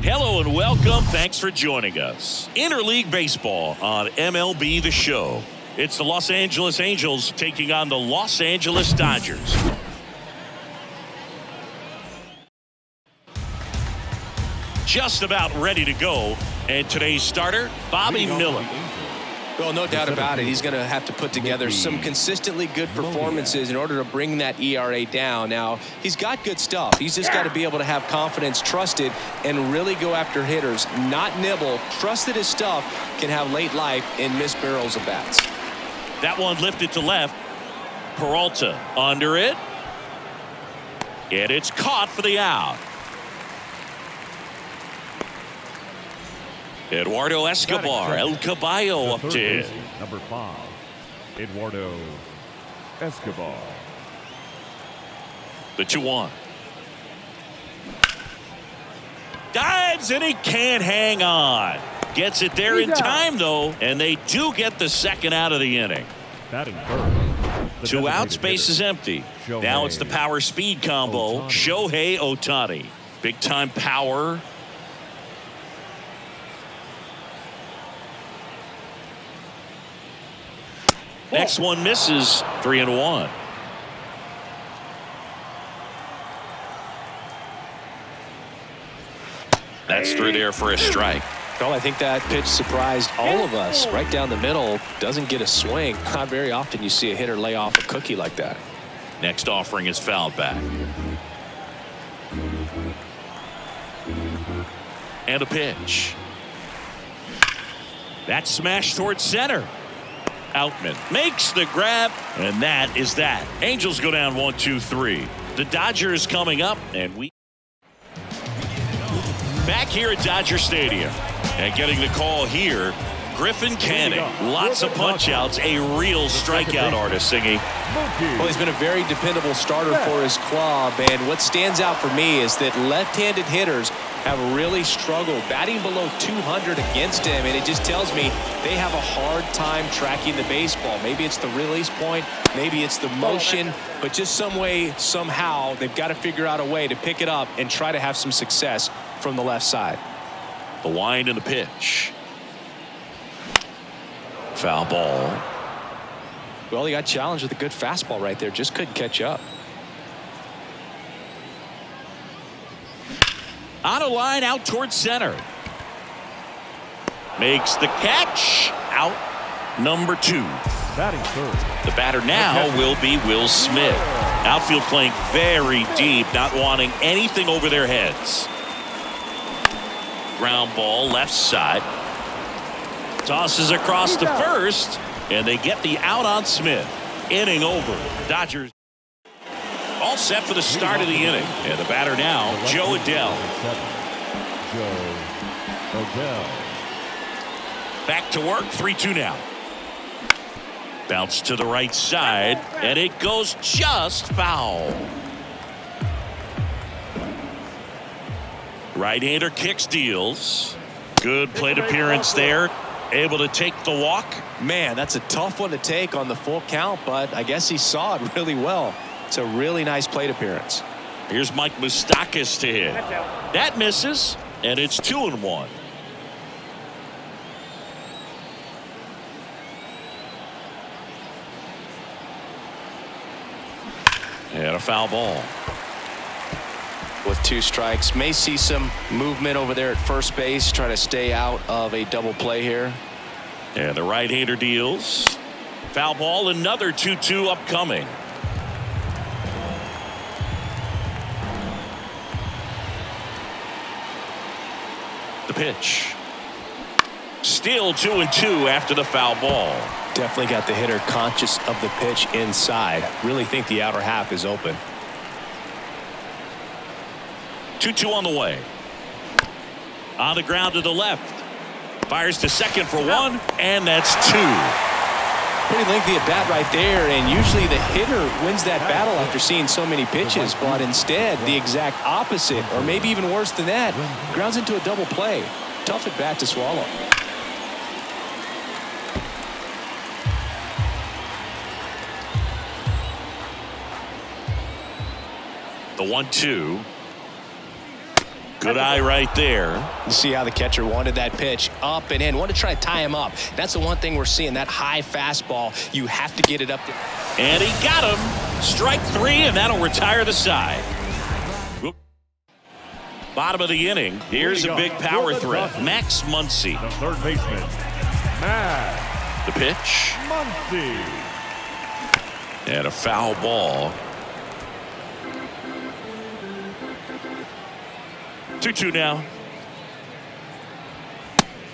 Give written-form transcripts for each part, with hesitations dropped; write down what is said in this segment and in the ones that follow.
Hello and welcome. Thanks for joining us. Interleague Baseball on MLB The Show. It's the Los Angeles Angels taking on the Los Angeles Dodgers. Just about ready to go. And today's starter, Bobby Miller. Well, no doubt about it. He's going to have to put together some consistently good performances in order to bring that ERA down. Now, he's got good stuff. He's just got to be able to have confidence, trust it, and really go after hitters, not nibble. Trust that his stuff can have late life and miss barrels of bats. That one lifted to left. Peralta under it. And it's caught for the out. Eduardo Escobar, El Caballo up to hit. Number 5, Eduardo Escobar. The 2-1. Dives and he can't hang on. Gets it there in time though, and they do get the second out of the inning. Batting first. 2 outs, base is empty. Now it's the power speed combo. Shohei Ohtani. Big time power. Next one misses. 3-1. That's through there for a strike. Well, I think that pitch surprised all of us. Right down the middle, doesn't get a swing. Not very often you see a hitter lay off a cookie like that. Next offering is fouled back. And a pitch. That's smashed towards center. Outman makes the grab, and that is that. Angels go down 1-2-3. The Dodgers coming up, and we back here at Dodger Stadium. And getting the call here, Griffin Canning. Lots of punch outs, a real strikeout artist, Singy. Well, he's been a very dependable starter for his club, and what stands out for me is that left-handed hitters have really struggled batting below 200 against him, and it just tells me they have a hard time tracking the baseball. Maybe it's the release point, maybe it's the motion, but just some way, somehow, they've got to figure out a way to pick it up and try to have some success from the left side. The wind and the pitch. Foul ball. Well, he got challenged with a good fastball right there, just couldn't catch up. On a line out towards center. Makes the catch. Out number 2. Batting third. The batter now will be Will Smith. Outfield playing very deep, not wanting anything over their heads. Ground ball left side. Tosses across to first, and they get the out on Smith. Inning over. Dodgers all set for the start of the inning. And the batter now, Joe Adell. Joe Adell. Back to work, 3-2 now. Bounce to the right side, and it goes just foul. Right-hander kicks, deals. Good plate appearance there. Able to take the walk. Man, that's a tough one to take on the full count, but I guess he saw it really well. It's a really nice plate appearance. Here's Mike Moustakas to hit. That misses, and it's 2-1. And a foul ball. With 2 strikes, may see some movement over there at first base, trying to stay out of a double play here. And the right-hander deals. Foul ball, another 2-2 upcoming. The pitch. Still 2-2 after the foul ball. Definitely got the hitter conscious of the pitch inside. Really think the outer half is open. 2-2 on the way. On the ground to the left. Fires to second for 1, and that's 2. Pretty lengthy at bat right there, and usually the hitter wins that battle after seeing so many pitches, but instead the exact opposite, or maybe even worse than that, grounds into a double play. Tough at bat to swallow. The 1-2. Good eye right there. You see how the catcher wanted that pitch up and in, wanted to try to tie him up. That's the one thing we're seeing, that high fastball. You have to get it up there. And he got him. Strike 3, and that'll retire the side. Bottom of the inning. Here's a big power threat. Max Muncy. The third baseman, Max The pitch. Muncy. And a foul ball. 2-2 now.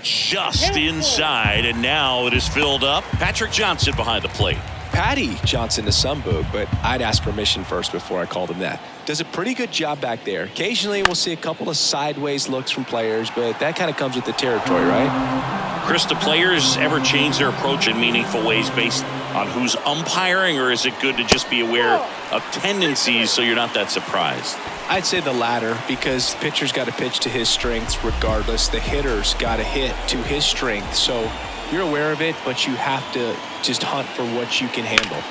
Just inside, and now it is filled up. Patrick Johnson behind the plate. Patty Johnson to some boot, but I'd ask permission first before I called him that. Does a pretty good job back there. Occasionally we'll see a couple of sideways looks from players, but that kind of comes with the territory, right? Chris, do players ever change their approach in meaningful ways based on who's umpiring, or is it good to just be aware of tendencies so you're not that surprised? I'd say the latter, because the pitcher's got to pitch to his strengths regardless. The hitter's got to hit to his strength. So you're aware of it, but you have to just hunt for what you can handle.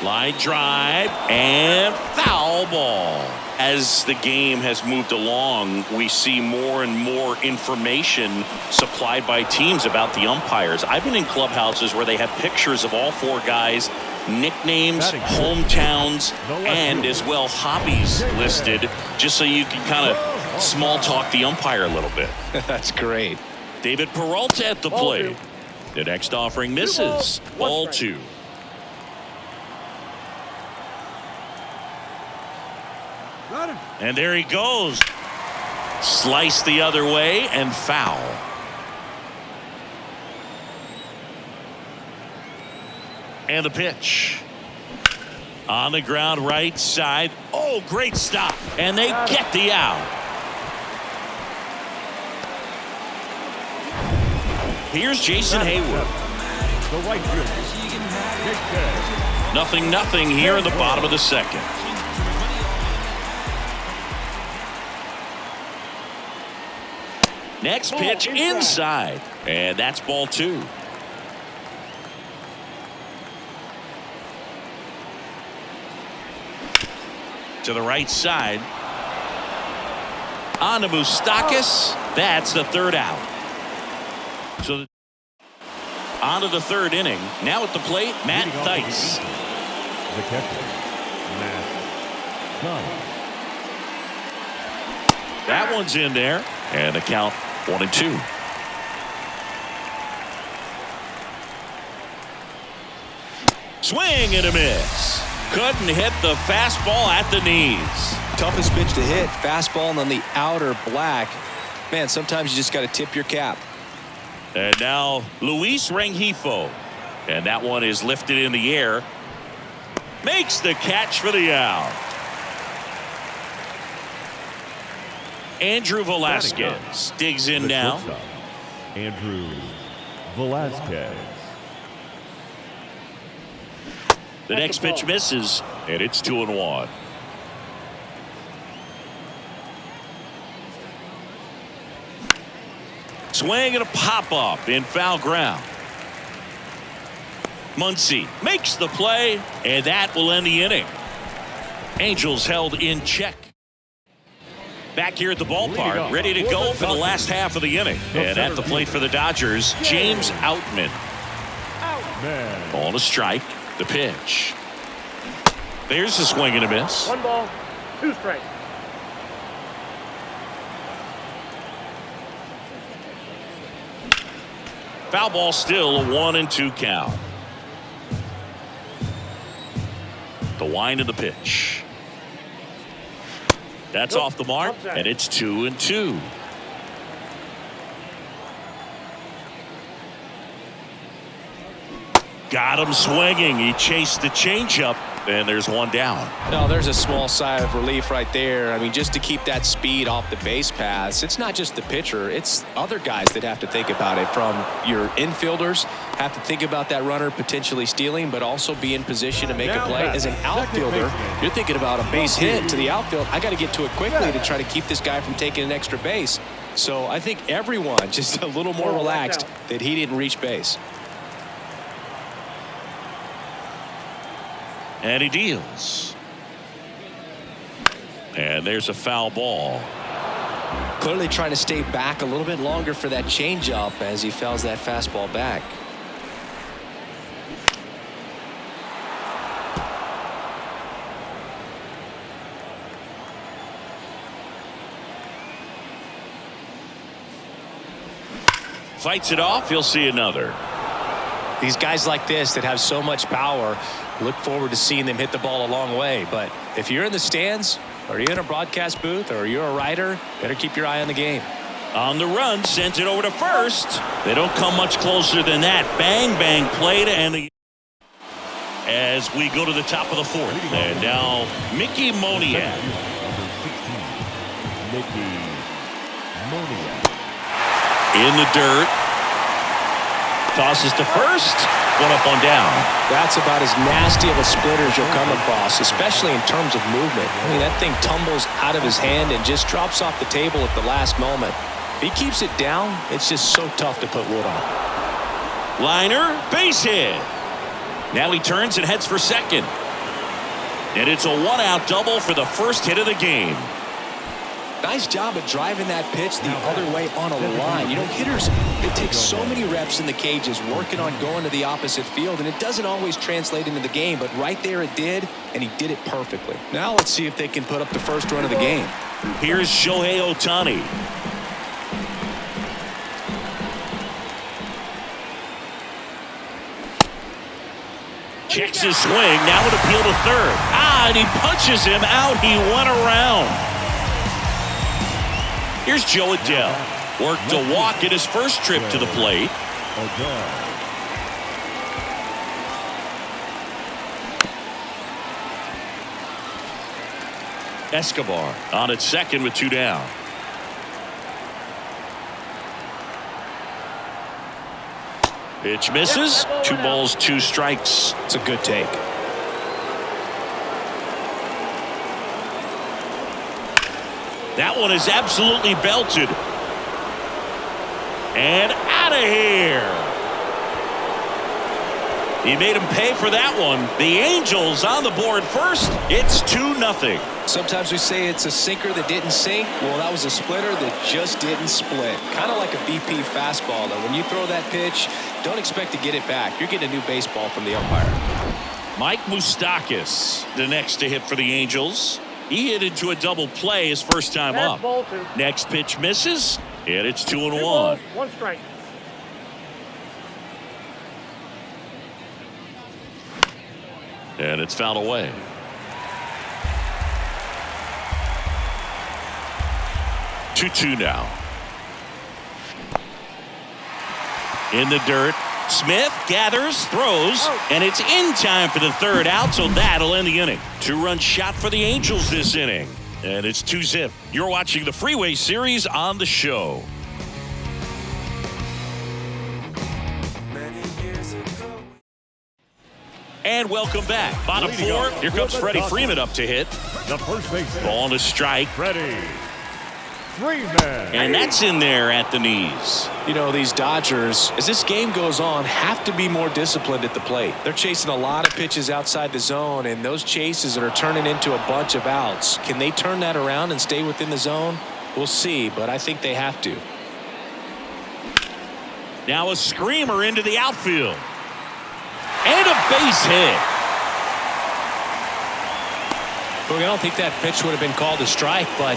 Line drive and foul ball. As the game has moved along, we see more and more information supplied by teams about the umpires. I've been in clubhouses where they have pictures of all 4 guys, nicknames, hometowns, and as well hobbies listed, just so you can kind of small talk the umpire a little bit. That's great. David Peralta at the plate. The next offering misses. Ball 2. And there he goes. Slice the other way and foul. And the pitch. On the ground right side. Oh, great stop. And they get the out. Here's Jason Hayward. The right fielder, 0-0 here in the bottom of the second. Next pitch inside. And that's ball 2. To the right side. On to Moustakas. That's the 3rd out. So on to the 3rd inning. Now at the plate, Matt Theis. the catcher, Matt Theis. That one's in there, and the count 1-2. Swing and a miss. Couldn't hit the fastball at the knees. Toughest pitch to hit, fastball on the outer black. Man, sometimes you just got to tip your cap. And now Luis Rengifo, and that one is lifted in the air. Makes the catch for the out. Andrew Velasquez digs in now. Andrew Velasquez. The next pitch misses, and it's 2-1. Swing and a pop-up in foul ground. Muncy makes the play, and that will end the inning. Angels held in check. Back here at the ballpark, ready to go for the last half of the inning. And at the plate for the Dodgers, James Outman. Ball to strike. The pitch. There's the swing and a miss. 1 ball, 2 strikes. Foul ball, still a 1-2 count. The wind of the pitch. That's off the mark, and it's 2-2. Got him swinging. He chased the changeup, and there's one down. No, there's a small sigh of relief right there. I mean, just to keep that speed off the base paths, it's not just the pitcher, it's other guys that have to think about it. From your infielders, have to think about that runner potentially stealing, but also be in position to make a play. As an outfielder, you're thinking about a base hit to the outfield. I got to get to it quickly to try to keep this guy from taking an extra base. So I think everyone just a little more relaxed that he didn't reach base. And he deals. And there's a foul ball. Clearly trying to stay back a little bit longer for that changeup as he fouls that fastball back. Fights it off. He'll see another. These guys like this that have so much power, look forward to seeing them hit the ball a long way. But if you're in the stands, or you're in a broadcast booth, or you're a writer, better keep your eye on the game. On the run, sends it over to first. They don't come much closer than that. Bang, bang, play to end the... As we go to the top of the fourth. And now, Mickey Moniak. Mickey Moniak. In the dirt. Tosses to first. One up, one down. That's about as nasty of a splitter as you'll come across, especially in terms of movement. I mean, that thing tumbles out of his hand and just drops off the table at the last moment. If he keeps it down, it's just so tough to put wood on. Liner, base hit. Now he turns and heads for second. And it's a one-out double for the first hit of the game. Nice job of driving that pitch the other way on a line. You know, hitters, it takes so many reps in the cages working on going to the opposite field, and it doesn't always translate into the game, but right there it did, and he did it perfectly. Now let's see if they can put up the first run of the game. Here's Shohei Ohtani. Checks his swing. Now would appeal to third. And he punches him out. He went around. Here's Joe Adele. Worked a walk in his first trip to the plate. Escobar on at second with two down. Pitch misses. 2 balls, 2 strikes. It's a good take. That one is absolutely belted. And out of here. He made him pay for that one. The Angels on the board first. It's 2-0. Sometimes we say it's a sinker that didn't sink. Well, that was a splitter that just didn't split. Kind of like a BP fastball, though. When you throw that pitch, don't expect to get it back. You're getting a new baseball from the umpire. Mike Moustakas, the next to hit for the Angels. He hit into a double play his first time up. Next pitch misses, and it's 2-1. 1 strike. And it's fouled away. Two now. In the dirt. Smith gathers, throws, and it's in time for the third out, so that'll end the inning. 2-run shot for the Angels this inning. And it's 2-zip. You're watching the Freeway Series on the show. And welcome back. Bottom 4. Here comes Freddie Freeman up to hit. The first baseman. Ball on a strike. Freddie Freeman. And that's in there at the knees. You know, these Dodgers, as this game goes on, have to be more disciplined at the plate. They're chasing a lot of pitches outside the zone, and those chases are turning into a bunch of outs. Can they turn that around and stay within the zone? We'll see, but I think they have to. Now a screamer into the outfield. And a base hit. Look, I don't think that pitch would have been called a strike, but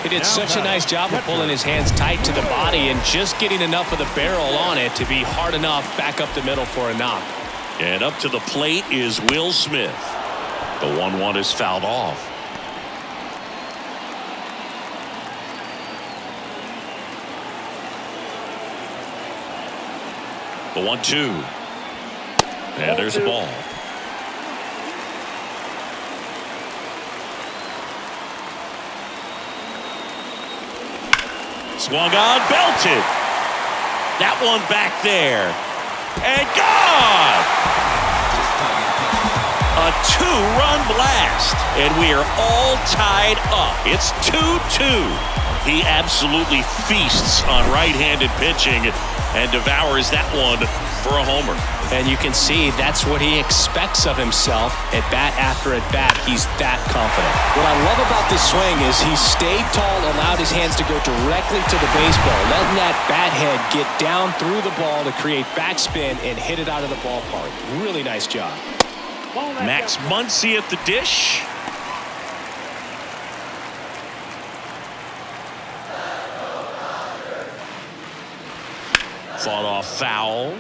he did such a nice job of pulling his hands tight to the body and just getting enough of the barrel on it to be hard enough back up the middle for a knock. And up to the plate is Will Smith. The 1-1 is fouled off. The 1-2. And there's a ball. Swung on, belted. That one back there. And gone! A 2-run blast. And we are all tied up. It's 2-2. He absolutely feasts on right-handed pitching and devours that one for a homer. And you can see that's what he expects of himself at bat after at bat. He's that confident. What I love about this swing is he stayed tall, allowed his hands to go directly to the baseball, letting that bat head get down through the ball to create backspin and hit it out of the ballpark. Really nice job. Max Muncy at the dish. Fought off foul.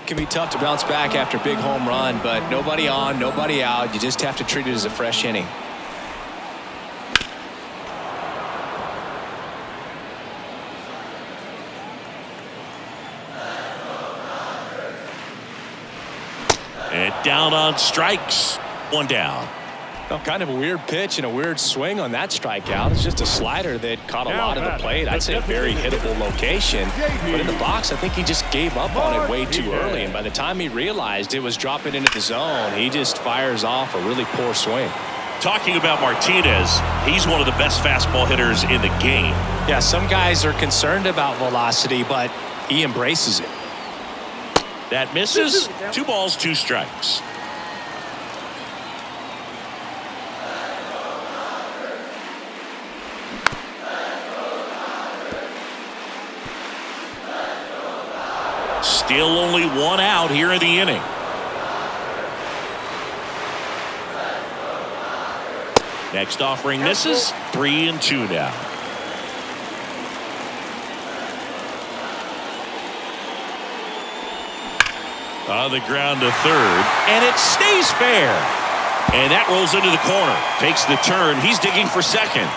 Can be tough to bounce back after a big home run, but nobody on, nobody out. You just have to treat it as a fresh inning. And down on strikes. One down. Well, kind of a weird pitch and a weird swing on that strikeout. It's just a slider that caught a lot of the plate. I'd say a very hittable location. But in the box, I think he just gave up on it way too early. And by the time he realized it was dropping into the zone, he just fires off a really poor swing. Talking about Martinez, he's one of the best fastball hitters in the game. Yeah, some guys are concerned about velocity, but he embraces it. That misses. 2 balls, 2 strikes. Still only 1 out here in the inning. Next offering misses. 3-2 now. On the ground to third, and it stays fair. And that rolls into the corner. Takes the turn. He's digging for second.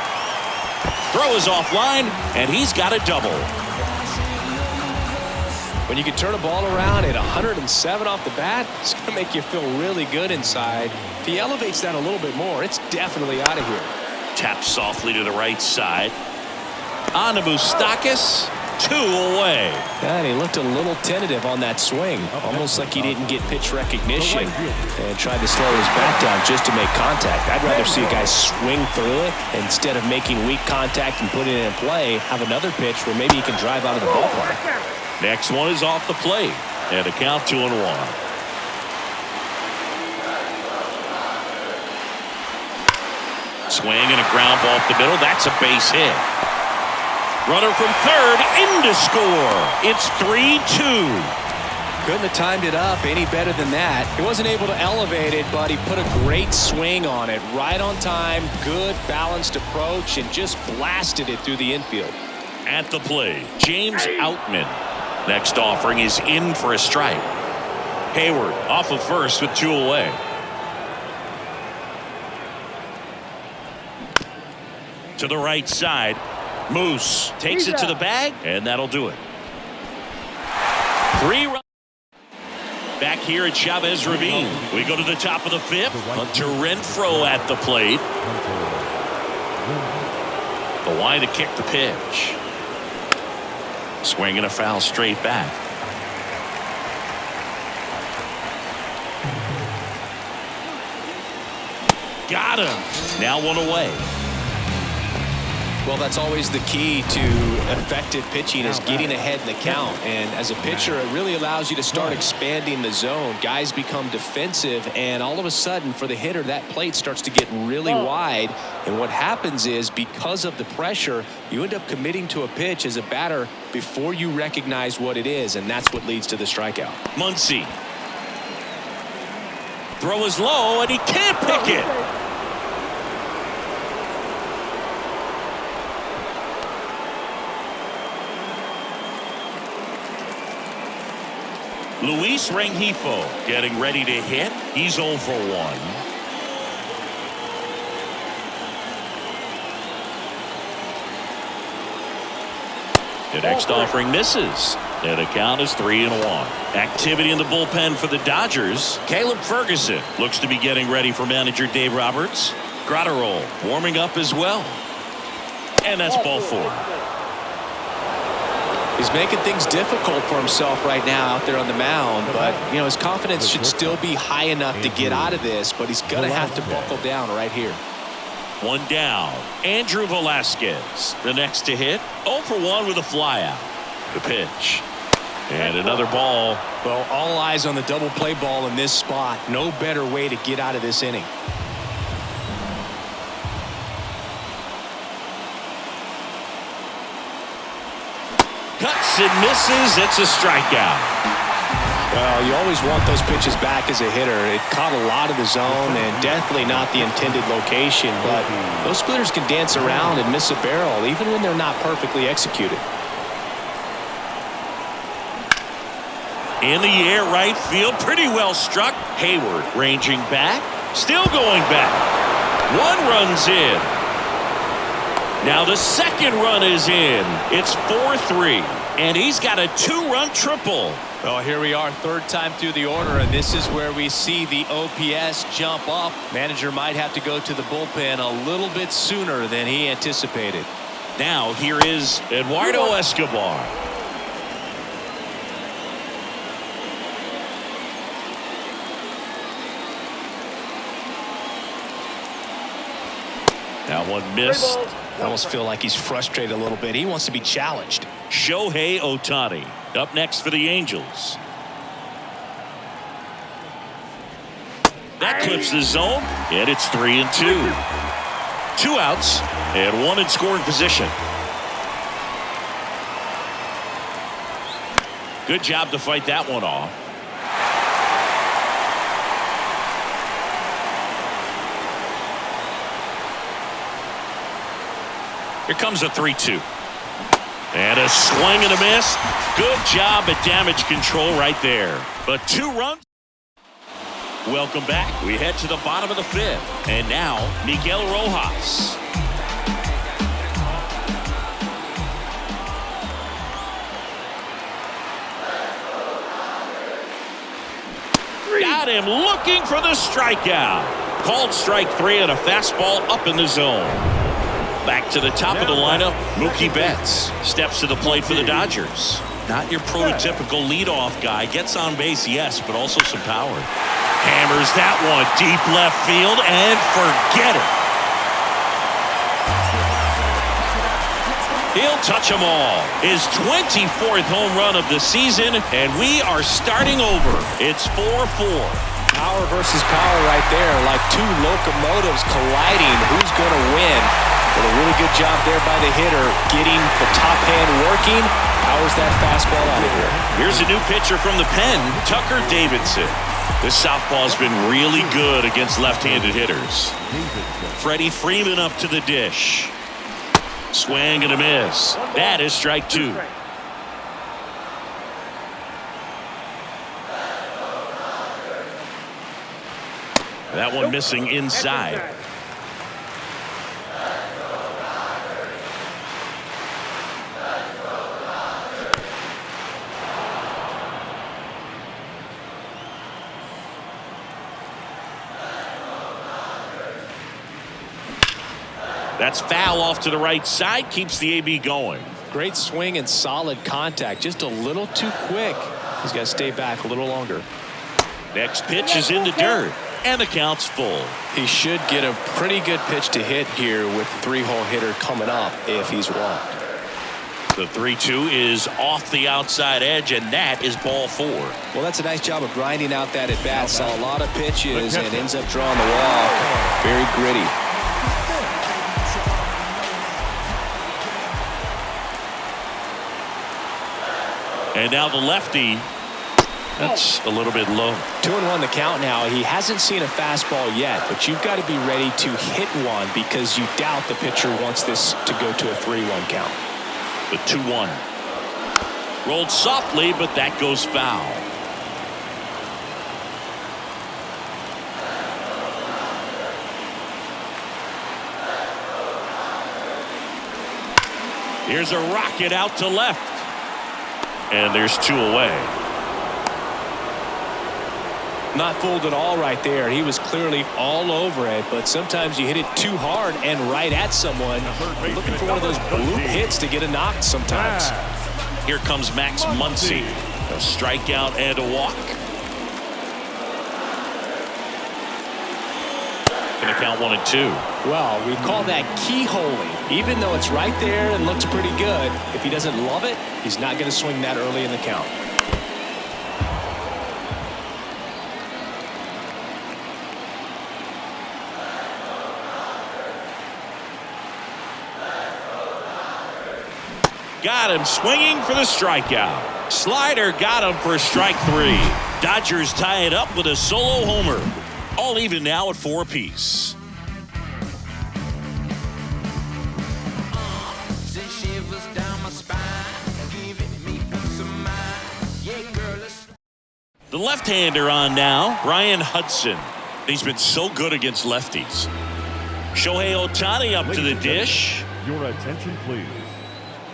Throw is offline, and he's got a double. When you can turn a ball around at 107 off the bat, it's going to make you feel really good inside. If he elevates that a little bit more, it's definitely out of here. Tapped softly to the right side. On to Moustakas. 2 away. And he looked a little tentative on that swing, almost like he didn't get pitch recognition and tried to slow his bat down just to make contact. I'd rather see a guy swing through it instead of making weak contact and putting it in play, have another pitch where maybe he can drive out of the ballpark. Next one is off the plate, and a count 2-1. Swing and a ground ball up the middle. That's a base hit. Runner from third in to score. It's 3-2. Couldn't have timed it up any better than that. He wasn't able to elevate it, but he put a great swing on it. Right on time, good balanced approach, and just blasted it through the infield. At the plate, James Outman. Next offering is in for a strike. Hayward off of first with 2 away. To the right side. Moose takes it to the bag, and that'll do it. 3 runs. Back here at Chavez Ravine. We go to the top of the 5th. Hunter Renfroe at the plate. The line to kick the pitch. Swing and a foul straight back. Got him. Now 1 away. Well, that's always the key to effective pitching is getting ahead in the count. And as a pitcher, it really allows you to start expanding the zone. Guys become defensive, and all of a sudden, for the hitter, that plate starts to get really wide. And what happens is, because of the pressure, you end up committing to a pitch as a batter before you recognize what it is, and that's what leads to the strikeout. Muncy. Throw is low, and he can't pick it. Luis Rengifo getting ready to hit. He's 0 for 1. The next offering misses. And the count is 3-1. Activity in the bullpen for the Dodgers. Caleb Ferguson looks to be getting ready for manager Dave Roberts. Gratterall warming up as well. And that's ball 4. He's making things difficult for himself right now out there on the mound, but you know his confidence should still be high enough to get out of this, but he's gonna have to buckle down right here. One down. Andrew Velasquez, the next to hit. 0 for 1 with a flyout. The pitch. And another ball. Well, all eyes on the double play ball in this spot. No better way to get out of this inning. Cuts and misses. It's a strikeout. Well, you always want those pitches back as a hitter. It caught a lot of the zone and definitely not the intended location, but those splitters can dance around and miss a barrel even when they're not perfectly executed. In the air, right field, pretty well struck. Hayward ranging back, still going back. One run's in. Now the second run is in. It's 4-3, and he's got a 2-run triple. Well, here we are, third time through the order, and this is where we see the OPS jump up. Manager might have to go to the bullpen a little bit sooner than he anticipated. Now here is Eduardo Escobar. That one missed. I almost feel like he's frustrated a little bit. He wants to be challenged. Shohei Ohtani up next for the Angels. That clips the zone, and it's 3-2. 2 outs and 1 in scoring position. Good job to fight that one off. Here comes a 3-2. And a swing and a miss. Good job at damage control right there. But 2 runs. Welcome back. We head to the bottom of the 5th. And now, Miguel Rojas. Got him looking for the strikeout. Called strike 3 and a fastball up in the zone. Back to the top of the lineup, Mookie Betts steps to the plate for the Dodgers. Not your prototypical leadoff guy. Gets on base, yes, but also some power. Hammers that one deep left field and forget it. He'll touch them all. His 24th home run of the season, and we are starting over. It's 4-4. Power versus power right there, like 2 locomotives colliding. Who's going to win? But a really good job there by the hitter, getting the top hand working. Powers that fastball out of here. Here's a new pitcher from the pen, Tucker Davidson. This southpaw's been really good against left-handed hitters. Freddie Freeman up to the dish. Swing and a miss. That is strike 2. That one missing inside. That's foul off to the right side. Keeps the AB going. Great swing and solid contact. Just a little too quick. He's got to stay back a little longer. Next pitch is in the dirt. And the count's full. He should get a pretty good pitch to hit here with the 3-hole hitter coming up if he's walked. The 3-2 is off the outside edge, and that is ball 4. Well, that's a nice job of grinding out that at bat. Saw a lot of pitches and ends up drawing the walk. Very gritty. And now the lefty. That's a little bit low. 2-1 the count now. He hasn't seen a fastball yet, but you've got to be ready to hit one because you doubt the pitcher wants this to go to a 3-1 count. The 2-1. Rolled softly, but that goes foul. Here's a rocket out to left. And there's 2 away. Not fooled at all right there. He was clearly all over it, but sometimes you hit it too hard and right at someone. Looking for one of those bloop hits to get a knock sometimes. Here comes Max Muncy. A strikeout and a walk. Going to count 1-2. Well, we call that keyholing. Even though it's right there and looks pretty good, if he doesn't love it, he's not going to swing that early in the count. Got him swinging for the strikeout. Slider got him for strike 3. Dodgers tie it up with a solo homer. All even now at 4 apiece. The left-hander on now, Ryan Hudson. He's been so good against lefties. Shohei Ohtani up to the dish. Your attention, please.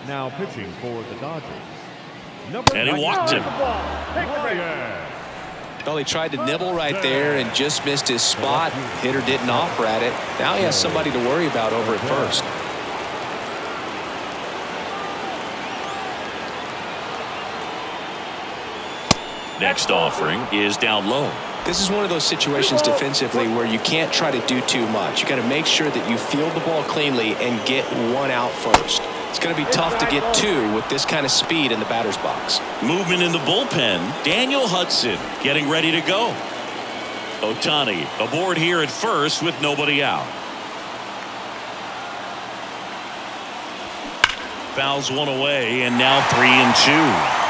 Now pitching for the Dodgers. And he walked him. Well, he tried to nibble right there and just missed his spot. Hitter didn't offer at it. Now he has somebody to worry about over at first. Next offering is down low. This is one of those situations defensively where you can't try to do too much. You got to make sure that you field the ball cleanly and get one out first. It's going to be tough to get 2 with this kind of speed in the batter's box. Movement in the bullpen. Daniel Hudson getting ready to go. Ohtani aboard here at first with nobody out. Fouls one away, and now 3-2.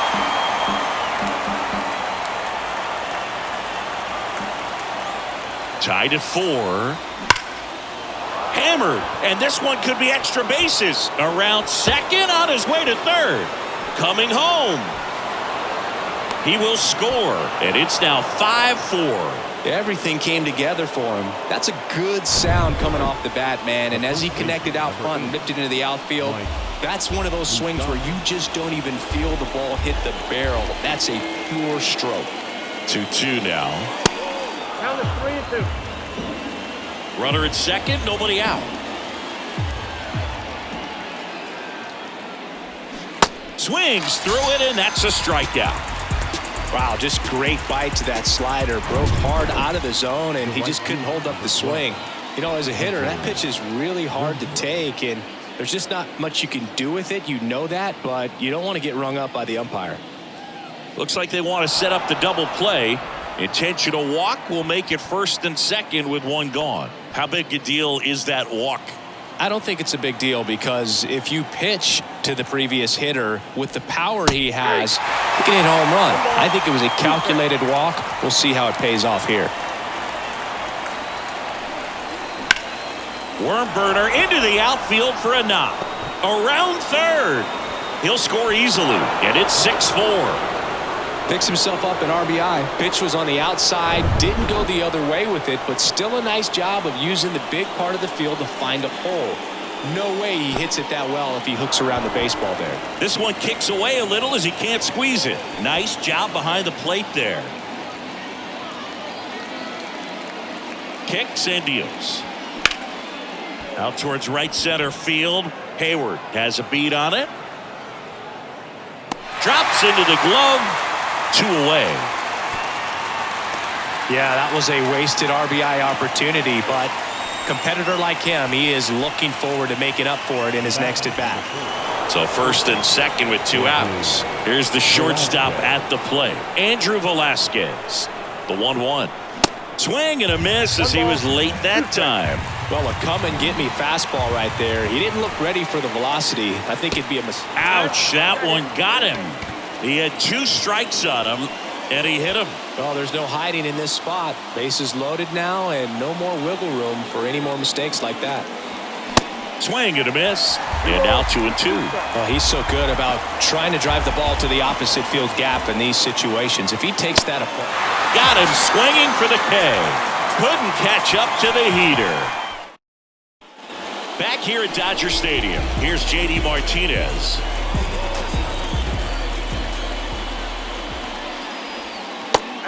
Tied at 4. Hammered, and this one could be extra bases. Around second, on his way to third. Coming home. He will score, and it's now 5-4. Everything came together for him. That's a good sound coming off the bat, man. And as he connected out front and ripped it into the outfield, that's one of those swings where you just don't even feel the ball hit the barrel. That's a pure stroke. 2-2 now. Count is 3-2. Runner at second, nobody out. Swings through it, and that's a strikeout. Wow, just great bite to that slider. Broke hard out of the zone, and he just couldn't hold up the swing. You know, as a hitter, that pitch is really hard to take, and there's just not much you can do with it. You know that, but you don't want to get rung up by the umpire. Looks like they want to set up the double play. Intentional walk will make it first and second with one gone. How big a deal is that walk? I don't think it's a big deal because if you pitch to the previous hitter with the power he has, he can hit a home run. I think it was a calculated walk. We'll see how it pays off here. Worm burner into the outfield for a knock. Around third. He'll score easily, and it's 6-4. Picks himself up an RBI. Pitch was on the outside, didn't go the other way with it, but still a nice job of using the big part of the field to find a hole. No way he hits it that well if he hooks around the baseball there. This one kicks away a little as he can't squeeze it. Nice job behind the plate there. Kicks and deals. Out towards right center field. Hayward has a beat on it. Drops into the glove. 2 away. Yeah, that was a wasted RBI opportunity, but competitor like him, he is looking forward to making up for it in his next at bat. So first and second with 2 outs. Here's the shortstop at the plate, Andrew Velasquez. The 1-1. Swing and a miss as he was late that time. Well, a come and get me fastball right there. He didn't look ready for the velocity. I think it'd be a mistake. Ouch, that one got him. He had 2 strikes on him, and he hit him. Well, there's no hiding in this spot. Bases loaded now, and no more wiggle room for any more mistakes like that. Swing and a miss, and now 2-2. Well, he's so good about trying to drive the ball to the opposite field gap in these situations. If he takes that apart. Got him swinging for the K. Couldn't catch up to the heater. Back here at Dodger Stadium, here's J.D. Martinez.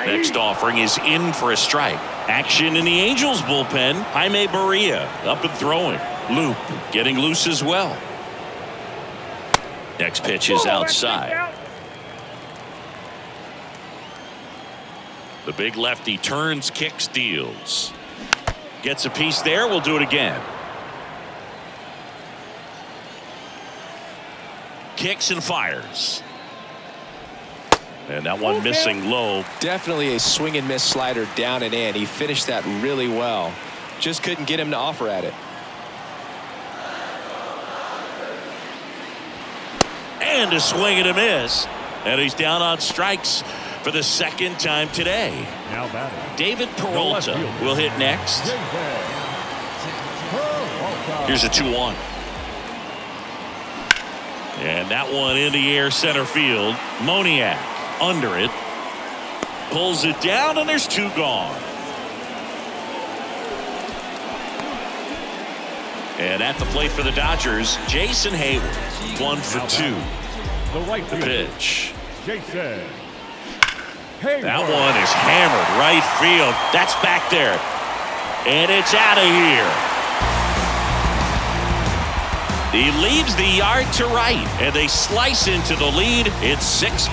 Next offering is in for a strike. Action in the Angels bullpen. Jaime Barria up and throwing. Loop getting loose as well. Next pitch is outside. The big lefty turns, kicks, deals. Gets a piece there. We'll do it again. Kicks and fires. And that one missing low. Definitely a swing and miss slider down and in. He finished that really well. Just couldn't get him to offer at it. And a swing and a miss. And he's down on strikes for the second time today. Now batting. David Peralta will hit next. Here's a 2-1. And that one in the air center field. Moniak under it. Pulls it down, and there's 2 gone. And at the plate for the Dodgers, Jason Hayward. 1 for 2. The right Pitch. Jason. That one is hammered right field. That's back there. And it's out of here. He leaves the yard to right, and they slice into the lead. It's 6-5.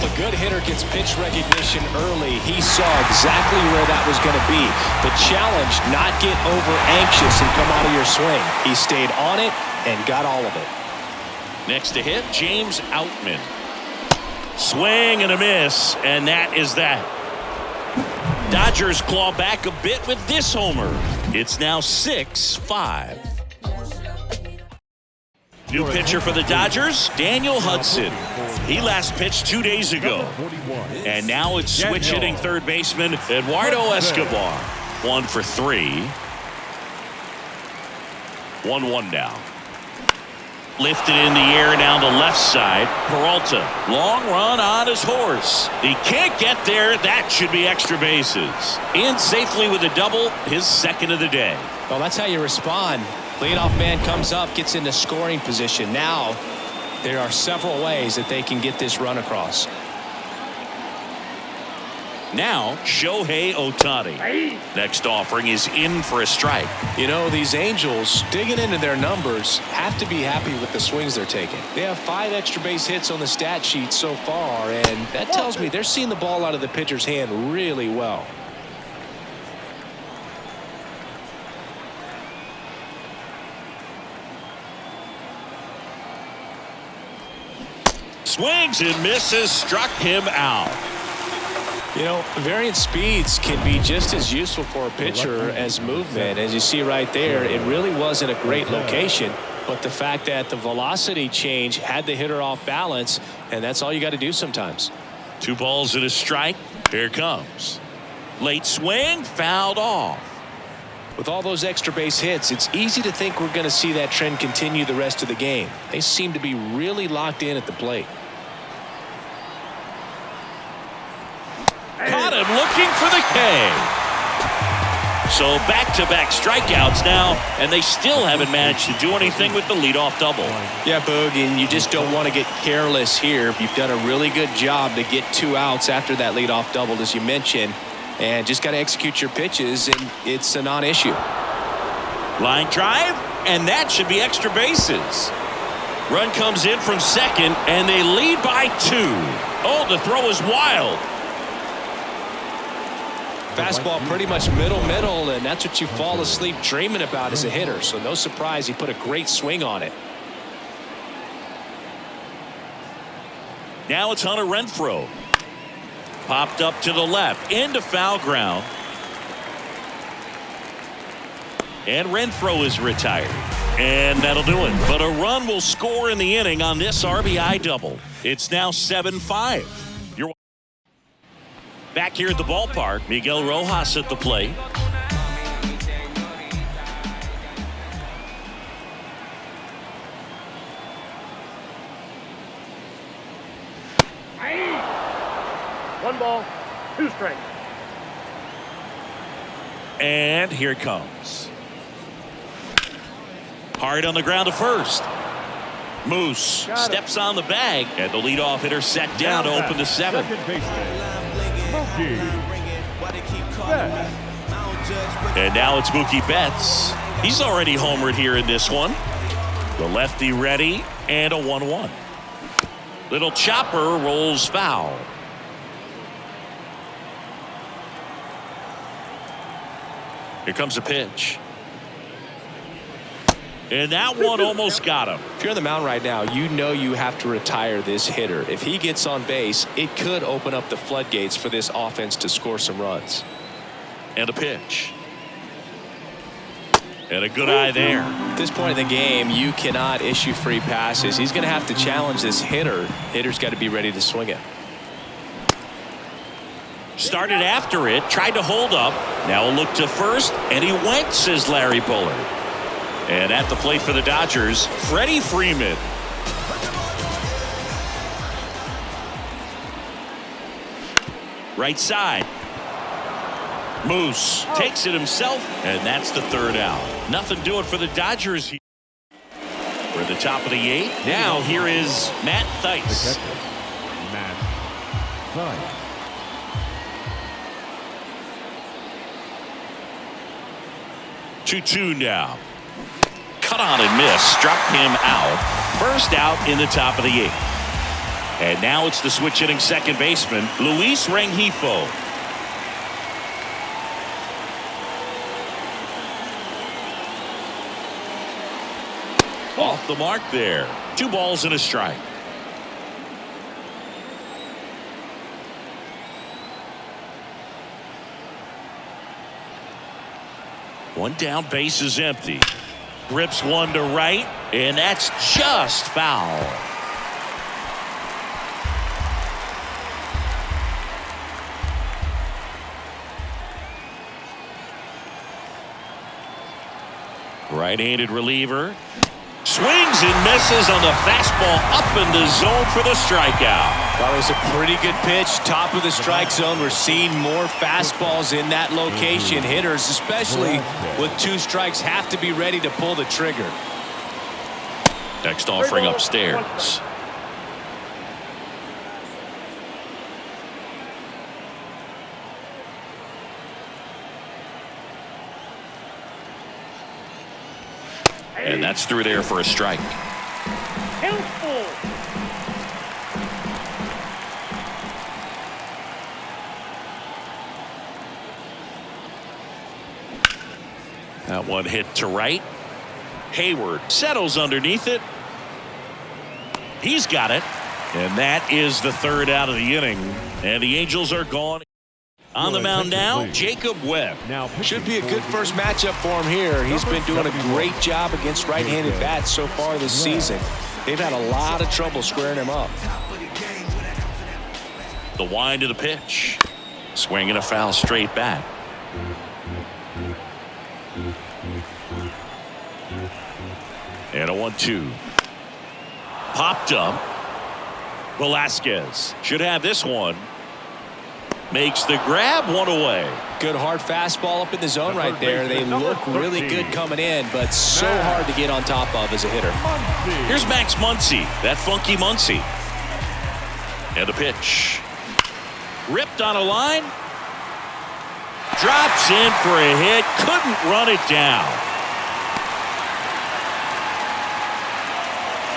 A good hitter gets pitch recognition early. He saw exactly where that was going to be. The challenge, not get over anxious and come out of your swing. He stayed on it and got all of it. Next to hit, James Outman. Swing and a miss, and that is that. Dodgers claw back a bit with this homer. It's now 6-5. New pitcher for the Dodgers, Daniel Hudson. He last pitched 2 days ago. And now it's switch hitting third baseman Eduardo Escobar. 1 for 3. 1-1 now. Lifted in the air down the left side. Peralta, long run on his horse. He can't get there. That should be extra bases. In safely with a double, his second of the day. Well, that's how you respond. Leadoff man comes up, gets into scoring position. Now, there are several ways that they can get this run across. Now, Shohei Ohtani. Next offering is in for a strike. You know, these Angels, digging into their numbers, have to be happy with the swings they're taking. They have 5 extra base hits on the stat sheet so far, and that tells me they're seeing the ball out of the pitcher's hand really well. Swings and misses, struck him out. You know, variant speeds can be just as useful for a pitcher as movement. As you see right there, it really wasn't a great location, but the fact that the velocity change had the hitter off balance, and that's all you got to do sometimes. 2 balls and a strike. Here comes. Late swing, fouled off. With all those extra base hits, it's easy to think we're going to see that trend continue the rest of the game. They seem to be really locked in at the plate. Caught him looking for the K. So back-to-back strikeouts now, and they still haven't managed to do anything with the leadoff double. Yeah, Boog, and you just don't want to get careless here. You've done a really good job to get 2 outs after that leadoff double, as you mentioned, and just got to execute your pitches, and it's a non-issue. Line drive, and that should be extra bases. Run comes in from second, and they lead by 2. Oh, the throw is wild. Fastball pretty much middle, and that's what you fall asleep dreaming about as a hitter. So no surprise he put a great swing on it. Now it's Hunter Renfroe. Popped up to the left, into foul ground. And Renfroe is retired. And that'll do it. But a run will score in the inning on this RBI double. It's now 7-5. You're back here at the ballpark. Miguel Rojas at the plate. One ball, 2 strikes. And here it comes. Hard on the ground to first. Moose steps on the bag, and the leadoff hitter set down to open the 7th. And now it's Mookie Betts. He's already homered here in this one. The lefty ready, and a 1-1. Little chopper rolls foul. Here comes a pitch. And that one almost got him. If you're on the mound right now, you know you have to retire this hitter. If he gets on base, it could open up the floodgates for this offense to score some runs. And a pitch. And a good eye there. At this point in the game, you cannot issue free passes. He's going to have to challenge this hitter. Hitter's got to be ready to swing it. Started after it, tried to hold up. Now a look to first, and he went, says Larry Bullard. And at the plate for the Dodgers, Freddie Freeman. Right side. Moose takes it himself, and that's the third out. Nothing doing for the Dodgers here. We're at the top of the eighth. Now here is Matt Theis. Matt Theis. 2-2 now. Cut on and miss. Struck him out. First out in the top of the eighth. And now it's the switch hitting second baseman, Luis Rengifo. Off the mark there. 2 balls and a strike. One down, base is empty. Grips one to right, and that's just foul. Right-handed reliever. Swings and misses on the fastball up in the zone for the strikeout. That was a pretty good pitch. Top of the strike zone. We're seeing more fastballs in that location. Hitters, especially with 2 strikes, have to be ready to pull the trigger. Next offering upstairs. And that's through there for a strike. That one hit to right. Hayward settles underneath it. He's got it. And that is the third out of the inning. And the Angels are gone. On the mound now, Jacob Webb. Should be a good first matchup for him here. He's been doing a great job against right-handed bats so far this season. They've had a lot of trouble squaring him up. The wind of the pitch. Swing and a foul straight back. And a 1-2. Popped up. Velasquez should have this one. Makes the grab, one away. Good hard fastball up in the zone right there. They look really good coming in, but so hard to get on top of as a hitter. Here's Max Muncy, that funky Muncy. And a pitch. Ripped on a line. Drops in for a hit. Couldn't run it down.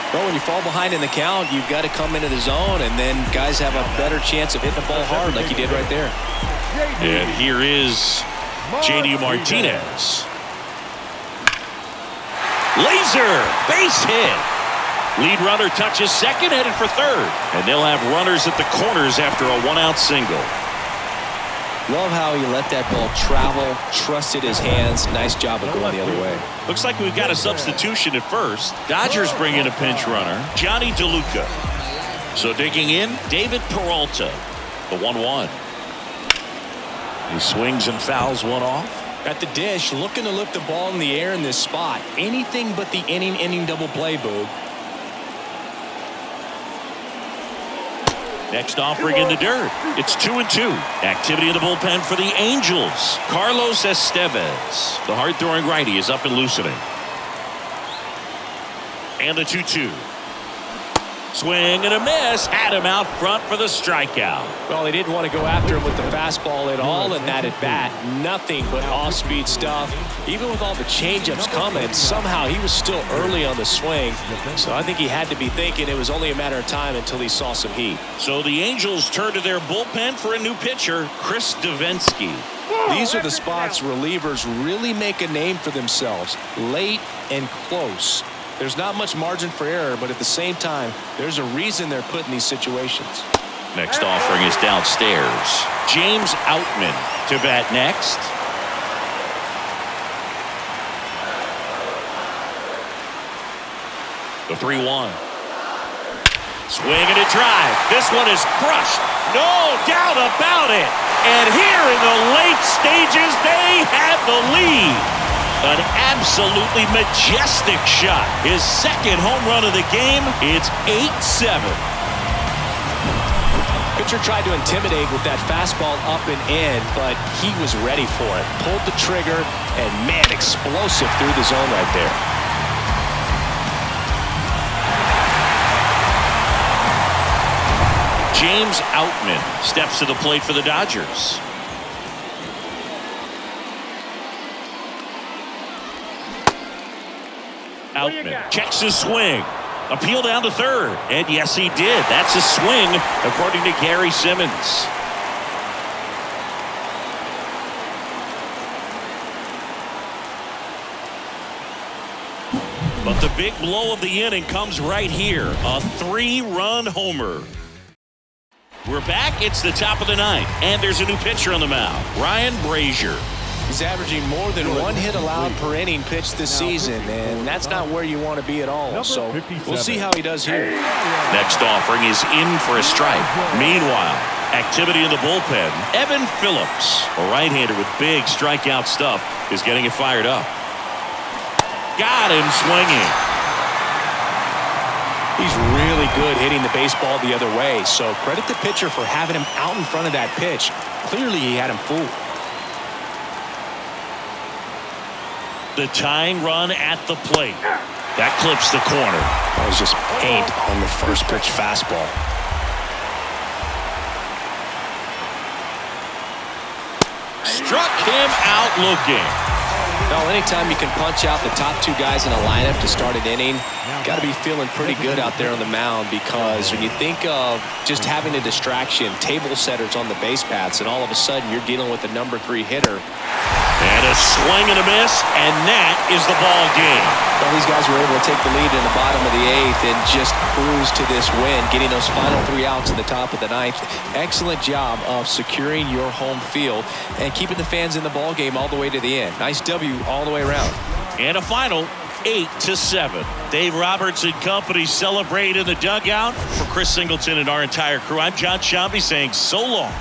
Well, when you fall behind in the count, you've got to come into the zone, and then guys have a better chance of hitting the ball hard like you did right there. And here is J.D. Martinez. Laser, base hit. Lead runner touches second, headed for third. And they'll have runners at the corners after a 1-out single. Love how he let that ball travel, trusted his hands. Nice job of going the other way. Looks like we've got a substitution at first. Dodgers bring in a pinch runner, Johnny DeLuca. So digging in, David Peralta, the 1-1. He swings and fouls one off. At the dish, looking to lift the ball in the air in this spot. Anything but the inning double play, Boog. Next offering in the dirt. It's 2-2. Activity in the bullpen for the Angels. Carlos Estevez. The hard-throwing righty is up and loosening. And the 2-2. Swing and a miss. Had him out front for the strikeout. Well, they didn't want to go after him with the fastball at all in that at-bat. Nothing but off-speed stuff. Even with all the changeups coming, somehow he was still early on the swing. So I think he had to be thinking it was only a matter of time until he saw some heat. So the Angels turn to their bullpen for a new pitcher, Chris Davinsky. These are the spots relievers really make a name for themselves. Late and close. There's not much margin for error, but at the same time, there's a reason they're put in these situations. Next offering is downstairs. James Outman to bat next. The 3-1. Swing and a drive. This one is crushed. No doubt about it. And here in the late stages, they have the lead. An absolutely majestic shot. His second home run of the game. It's 8-7. Pitcher tried to intimidate with that fastball up and in, but he was ready for it. Pulled the trigger, and man, explosive through the zone right there. James Outman steps to the plate for the Dodgers. Outman checks his swing. Appeal down to third. And yes, he did. That's a swing, according to Gary Simmons. But the big blow of the inning comes right here. A 3-run homer. We're back. It's the top of the ninth. And there's a new pitcher on the mound. Ryan Brazier. He's averaging more than 1 hit allowed per inning pitched this season, and that's not where you want to be at all. So we'll see how he does here. Next offering is in for a strike. Meanwhile, activity in the bullpen. Evan Phillips, a right-hander with big strikeout stuff, is getting it fired up. Got him swinging. He's really good hitting the baseball the other way, so credit the pitcher for having him out in front of that pitch. Clearly, he had him fooled. The tying run at the plate. That clips the corner. That was just paint on the first pitch fastball. Struck him out looking. Well, anytime you can punch out the top 2 guys in a lineup to start an inning, got to be feeling pretty good out there on the mound, because when you think of just having a distraction, table setters on the base paths, and all of a sudden you're dealing with the number 3 hitter. And a swing and a miss, and that is the ball game. Well, these guys were able to take the lead in the bottom of the 8th and just cruise to this win, getting those final 3 outs at the top of the 9th. Excellent job of securing your home field and keeping the fans in the ball game all the way to the end. Nice W all the way around. And a final 8-7. Dave Roberts and company celebrate in the dugout. For Chris Singleton and our entire crew, I'm John Shambi saying so long.